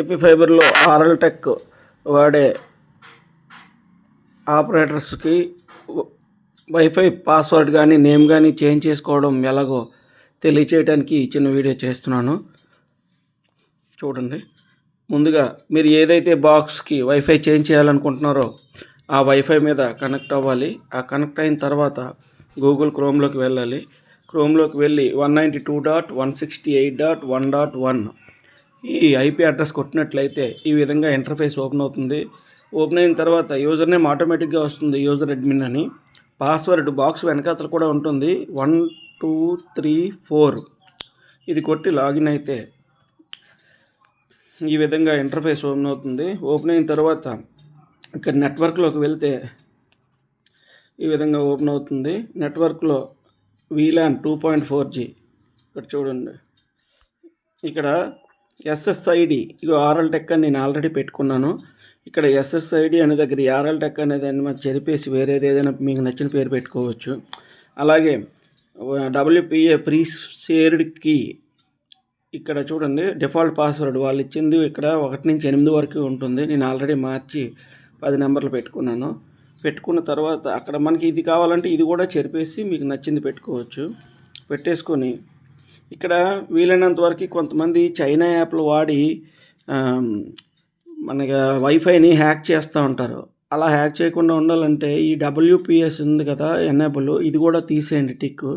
AP ఫైబర్లో RL tech వాడే ఆపరేటర్స్కి wifi password కానీ name కానీ చేంజ్ చేసుకోవడం ఎలాగో తెలియచేయడానికి చిన్న వీడియో చేస్తున్నాను. చూడండి. ముందుగా మీరు ఏదైతే బాక్స్కి వైఫై చేంజ్ చేయాలనుకుంటున్నారో ఆ వైఫై మీద కనెక్ట్ అవ్వాలి. ఆ కనెక్ట్ అయిన తర్వాత గూగుల్ క్రోమ్లోకి వెళ్ళాలి. క్రోమ్లోకి వెళ్ళి 192.168.1.1 ఈ ఐపీ అడ్రస్ కొట్టినట్లయితే ఈ విధంగా ఇంటర్ఫేస్ ఓపెన్ అవుతుంది. ఓపెన్ అయిన తర్వాత యూజర్ నేమ్ ఆటోమేటిక్గా వస్తుంది, యూజర్ అడ్మిన్ అని. పాస్వర్డ్ బాక్స్ వెనకాతలు కూడా ఉంటుంది, 1234. ఇది కొట్టి లాగిన్ అయితే ఈ విధంగా ఇంటర్ఫేస్ ఓపెన్ అవుతుంది. ఓపెన్ అయిన తర్వాత ఇక్కడ నెట్వర్క్లోకి వెళ్తే ఈ విధంగా ఓపెన్ అవుతుంది. నెట్వర్క్లో VLAN 2.4G ఇక్కడ చూడండి. ఇక్కడ SSID ఇగో ఆర్ఎల్ టెక్ అని నేను ఆల్రెడీ పెట్టుకున్నాను. ఇక్కడ SSID అనే దగ్గర ఆర్ఎల్ టెక్ అనేది మనం చెరిపేసి వేరేది ఏదైనా మీకు నచ్చిన పేరు పెట్టుకోవచ్చు. అలాగే WPA ప్రీ షేర్డ్ కీ ఇక్కడ చూడండి. డిఫాల్ట్ పాస్వర్డ్ వాళ్ళు ఇచ్చింది ఇక్కడ 1 నుంచి 8 వరకు ఉంటుంది. నేను ఆల్రెడీ మార్చి 10 నెంబర్లు పెట్టుకున్నాను. పెట్టుకున్న తర్వాత అక్కడ మనకి ఇది కావాలంటే ఇది కూడా చెరిపేసి మీకు నచ్చింది పెట్టుకోవచ్చు. పెట్టేసుకొని ఇక్కడ వీలైనంత వరకు కొంతమంది చైనా యాప్లు వాడి మనకి వైఫైని హ్యాక్ చేస్తూ ఉంటారు. అలా హ్యాక్ చేయకుండా ఉండాలంటే ఈ WPS ఉంది కదా ఎనేబుల్, ఇది కూడా తీసేయండి టిక్.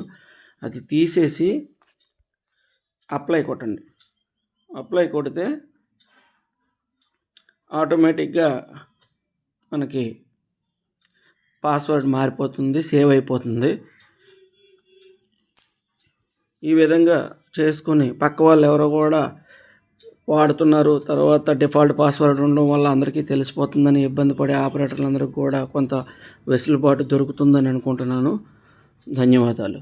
అది తీసేసి అప్లై కొట్టండి. అప్లై కొడితే ఆటోమేటిక్గా మనకి పాస్వర్డ్ మారిపోతుంది, సేవ్ అయిపోతుంది. ఈ విధంగా చేసుకొని పక్క వాళ్ళు ఎవరో కూడా వాడుతున్నారు, తర్వాత డిఫాల్ట్ పాస్వర్డ్ ఉండడం వల్ల అందరికీ తెలిసిపోతుందని ఇబ్బంది పడే ఆపరేటర్లందరికీ కూడా కొంత వెసులుబాటు దొరుకుతుందని అనుకుంటున్నాను. ధన్యవాదాలు.